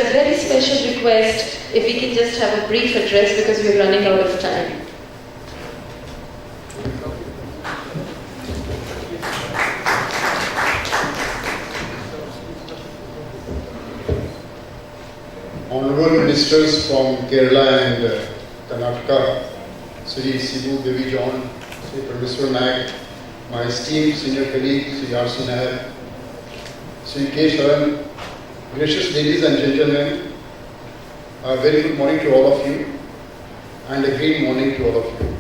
A very special request if we can just have a brief address because we're running out of time. Honorable Ministers from Kerala and Karnataka, Sri Sibu Devi John, Sri Parmeswar Naik, my esteemed senior colleague, Sri R.C. Nair, Sri K. Sharan, gracious ladies and gentlemen, a very good morning to all of you and a great morning to all of you.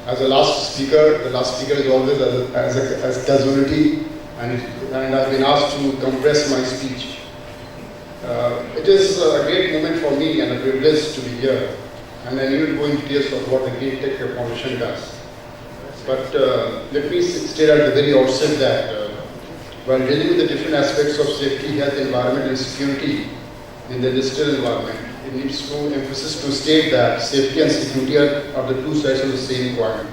As the last speaker is always as casualty and I've been asked to compress my speech. It is a great moment for me and a privilege to be here, and I need to go in details of what the Greentech Foundation does. But let me state at the very outset that while dealing with the different aspects of safety, health, environment and security in the industrial environment, it needs no emphasis to state that safety and security are the two sides of the same coin.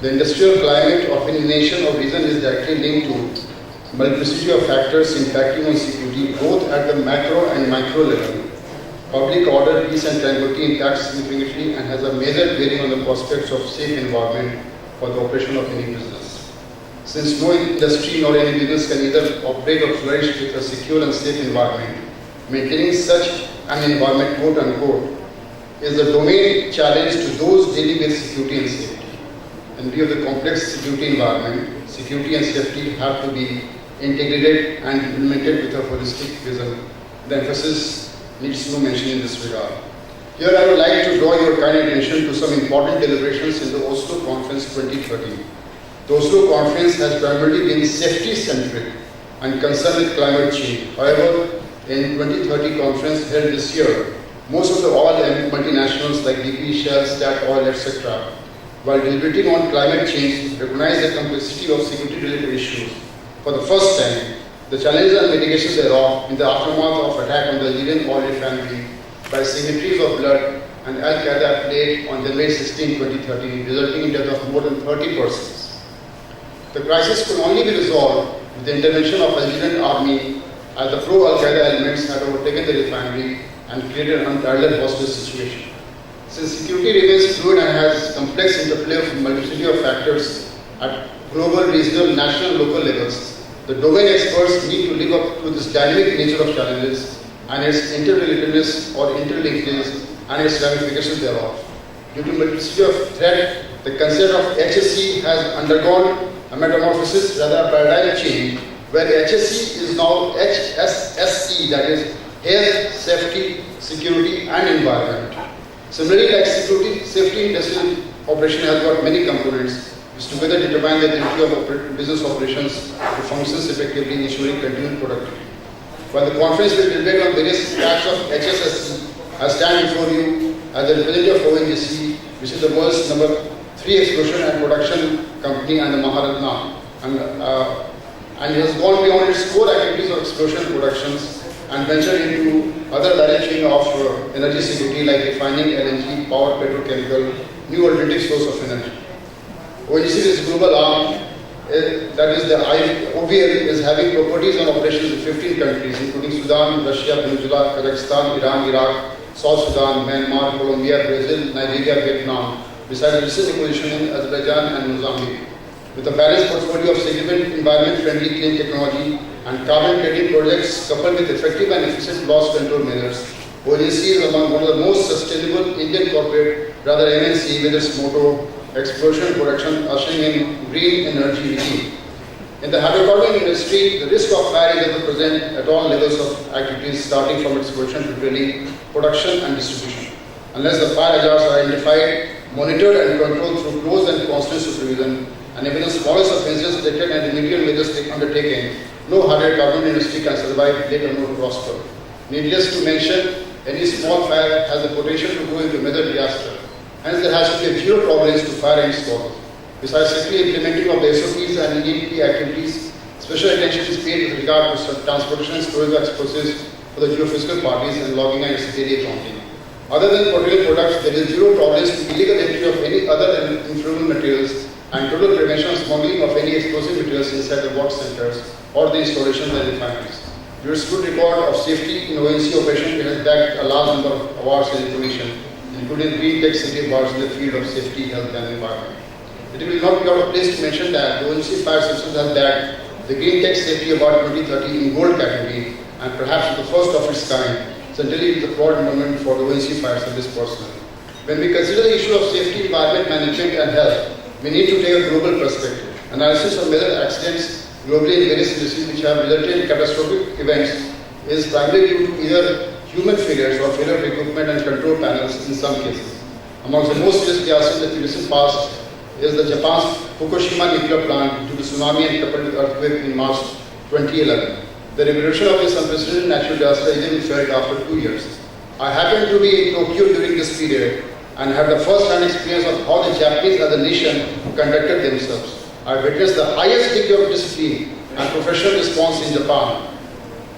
The industrial climate of any nation or region is directly linked to multiplicity of factors impacting on security both at the macro and micro level. Public order, peace and tranquility impacts significantly and has a major bearing on the prospects of safe environment for the operation of any business. Since no industry nor any business can either operate or flourish with a secure and safe environment, maintaining such an environment, quote unquote, is the domain challenge to those dealing with security and safety. In view of the complex security environment, security and safety have to be integrated and implemented with a holistic vision. The emphasis needs no mention in this regard. Here I would like to draw your kind attention to some important deliberations in the Oslo Conference 2013. The Oslo Conference has primarily been safety-centric and concerned with climate change. However, in 2030 conference held this year, most of the oil and multinationals like BP, Shell, Statoil, etc., while deliberating on climate change, recognize the complexity of security-related issues. For the first time, the challenges and mitigations thereof in the aftermath of attack on the Algerian oil refinery by signatories of blood and Al-Qaeda played on January 16, 2013, resulting in death of more than 30 persons. The crisis could only be resolved with the intervention of Algerian army as the pro-Al-Qaeda elements had overtaken the refinery and created an unparalleled hostage situation. Since security remains fluid and has complex interplay of multiplicity of factors at global, regional, national, and local levels, the domain experts need to live up to this dynamic nature of challenges and its interrelatedness or interlinkages and its ramifications thereof. Due to multiplicity of threat, the concept of HSE has undergone a metamorphosis, rather a paradigm change, where HSE is now HSSE, that is Health, Safety, Security and Environment. Similarly, like security, safety industrial operation has got many components which together determine the ability of business operations to function effectively, ensuring continued productivity. While the conference will debate on various aspects of HSSE, I stand before you as the representative of ONGC, which is the world's number 3 exploration and production company and the Maharatna, and it has gone beyond its core activities of exploration productions and ventured into other value chain of energy security like refining, LNG, power, petrochemical, new alternative source of energy. ONGC is global arm, that is the OVL, is having properties and operations in 15 countries including Sudan, Russia, Venezuela, Kazakhstan, Iran, Iraq, South Sudan, Myanmar, Colombia, Brazil, Nigeria, Vietnam, besides recent acquisition in Azerbaijan and Mozambique. With a balanced portfolio of significant environment-friendly clean technology and carbon trading projects coupled with effective and efficient loss control measures, ONGC is among one of the most sustainable Indian corporate, rather MNC, with its motto, exploration and production ushering in green energy regime. In the hydrocarbon industry, the risk of fire is ever present at all levels of activities starting from exploration to drilling, production and distribution. Unless the fire hazards are identified, monitored and controlled through close and constant supervision, and even the smallest offences detected and immediate measures undertaken, no hydrocarbon industry can survive, let alone prosper. Needless to mention, any small fire has the potential to go into major disaster. Hence, there has to be a zero tolerance to fire and its causes. Besides strictly implementing of the SOPs and EDP activities, special attention is paid with regard to transportation and storage of explosives for the geophysical parties and logging and its area counting. Other than petroleum products, there is zero tolerance to illegal entry of any other inflammable materials and total prevention of smuggling of any explosive materials inside the work centers or the installations and refineries. Your good record of safety in ONC operation has backed a large number of awards and recognition, including Greentech City Awards in the field of safety, health and environment. It will not be out of place to mention that the ONC Fire Systems has bagged the Greentech Safety Award 2030 in gold category, and perhaps the first of its kind. Certainly it is a proud moment for the ONC Fire Service personnel. When we consider the issue of safety, environment management and health, we need to take a global perspective. Analysis of major accidents globally in various industries which have resulted in catastrophic events is primarily due to either human failures or failure of equipment and control panels in some cases. Amongst the most serious disasters in the recent past is the Japan's Fukushima nuclear plant due to tsunami and coupled with earthquake in March 2011. The revolution of this unprecedented natural disaster is even felt after 2 years. I happened to be in Tokyo during this period and had the first-hand experience of how the Japanese as a nation conducted themselves. I witnessed the highest degree of discipline and professional response in Japan,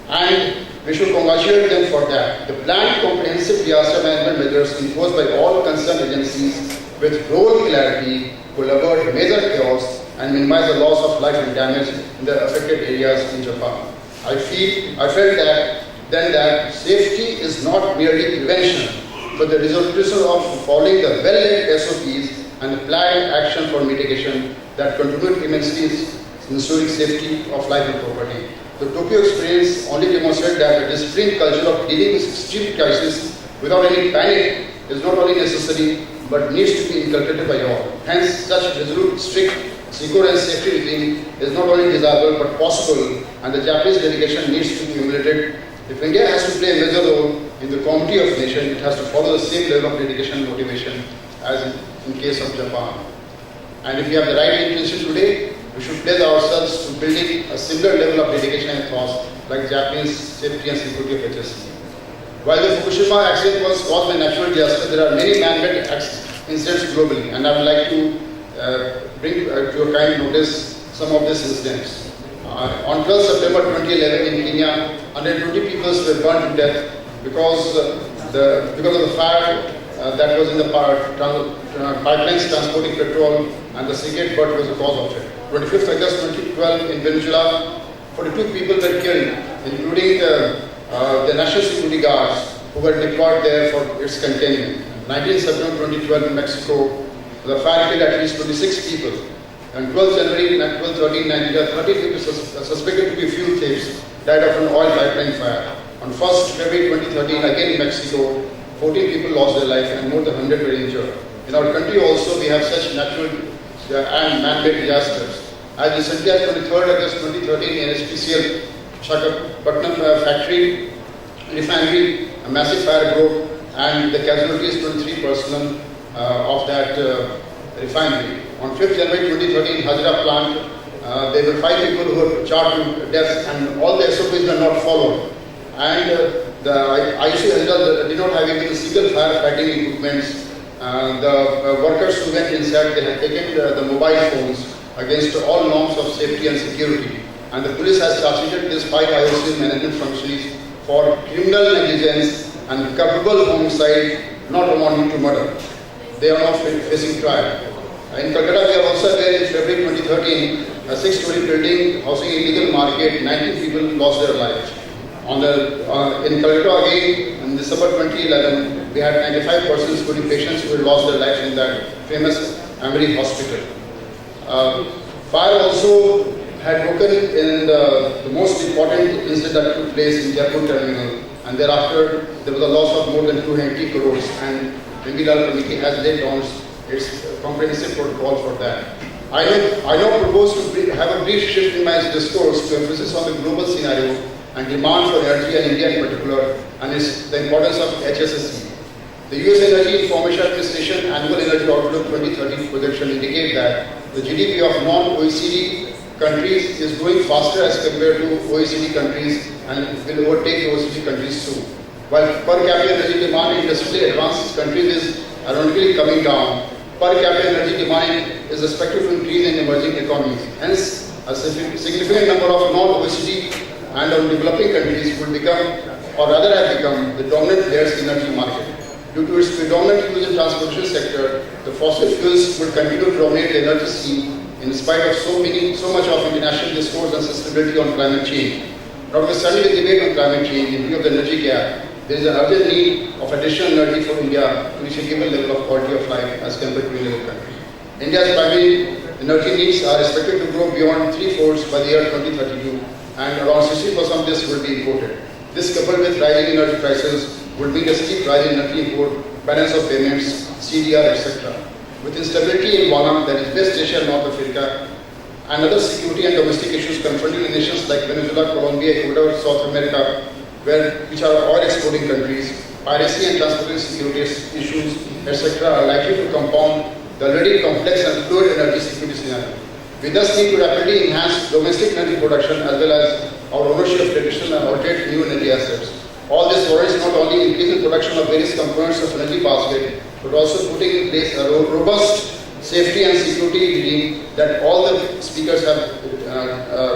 and we should congratulate them for that. The planned comprehensive disaster management measures imposed by all concerned agencies with role clarity will avoid major chaos and minimize the loss of life and damage in the affected areas in Japan. I felt that safety is not merely prevention, but the resolution of following the well-laid SOPs and the planned action for mitigation that contribute immensely in ensuring safety of life and property. The Tokyo experience only demonstrated that a disciplined culture of dealing with extreme crisis without any panic is not only necessary but needs to be inculcated by all. Hence, such resolute, strict, secure and safety regime is not only desirable but possible, and the Japanese dedication needs to be emulated. If India has to play a major role in the community of nations, it has to follow the same level of dedication and motivation as in case of Japan. And if we have the right intention today, we should pledge ourselves to building a similar level of dedication and thoughts like Japanese safety and security of HSC. While the Fukushima accident was caused by natural disaster, there are many man-made incidents globally, and I would like to bring to your kind notice some of these incidents. On 12 September 2011 in Kenya, 120 people were burned to death because of the fire that was in the pipelines transporting petrol, and the cigarette butt was the cause of it. 25th August 2012 in Venezuela, 42 people were killed, including the National Security Guards who were deployed there for its containment. 19th September 2012 in Mexico, the fire killed at least 26 people. And 12th January 1213 Nigeria, 30 people suspected to be fuel thieves died of an oil pipeline fire. On 1st February 2013, again in Mexico, 14 people lost their life and more than 100 were injured. In our country also, we have such natural and man-made disasters. As recently as 23rd August 2013, in HPCL Visakhapatnam factory refinery, a massive fire broke, and the casualties 23 personnel of that refinery. On 5th January 2013, Hazira plant, there were 5 people who were charged with deaths, and all the SOPs were not followed. And the IC Hazira did not have even single firefighting equipments. The workers who went inside, they had taken the mobile phones against all norms of safety and security. And the police has charged these 5 IOC management functionaries for criminal negligence and culpable homicide not amounting to murder. They are now facing trial. In Calcutta, we are also aware in February 2013, a 6-story building housing illegal market, 19 people lost their lives. In Calcutta again, in December 2011, we had 95 persons, including patients who had lost their lives in that famous Emory hospital. Fire also had broken in the most important incident that took place in Jaipur terminal, and thereafter there was a loss of more than 280 crores, and Remedial Committee has laid down its comprehensive protocol for that. I now propose to have a brief shift in my discourse to emphasis on the global scenario and demand for energy in India in particular, and the importance of HSSC. The US Energy Information Administration Annual Energy Outlook 2030 projection indicate that the GDP of non-OECD countries is growing faster as compared to OECD countries and will overtake the OECD countries soon. While per capita energy demand in industrially advanced countries is ironically coming down, per capita energy demand is expected to increase in emerging economies. Hence, a significant number of non-OECD and developing countries will become, or rather have become, the dominant players in the energy market. Due to its predominant use in the transportation sector, the fossil fuels will continue to dominate the energy scene in spite of so much of international discourse and sustainability on climate change. Notwithstanding the debate on climate change in view of the energy gap, there is an urgent need of additional energy for India to reach a given level of quality of life as compared to any other country. India's primary energy needs are expected to grow beyond three-fourths by the year 2032, and around 60% of this will be imported. This, coupled with rising energy prices, would mean a steep rise in energy import, balance of payments, CDR, etc. With instability in WANA, that is West Asia and North Africa, and other security and domestic issues confronting nations like Venezuela, Colombia, Ecuador, South America, which are oil exporting countries, piracy and transportation security issues, etc. are likely to compound the already complex and fluid energy security scenario. We thus need to rapidly enhance domestic energy production as well as our ownership of traditional and alternate new energy assets. All this warrants not only increasing production of various components of energy basket, but also putting in place a robust safety and security regime that all the speakers have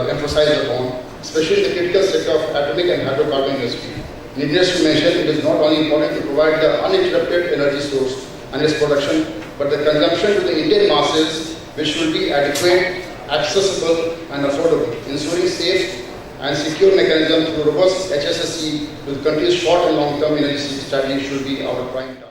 emphasized upon, especially the critical sector of atomic and hydrocarbon industry. Needless to mention, it is not only important to provide the uninterrupted energy source and its production, but the consumption to the Indian masses, which will be adequate, accessible and affordable, ensuring safe and secure mechanism through robust HSSE with countries' short and long-term energy strategy should be our prime target.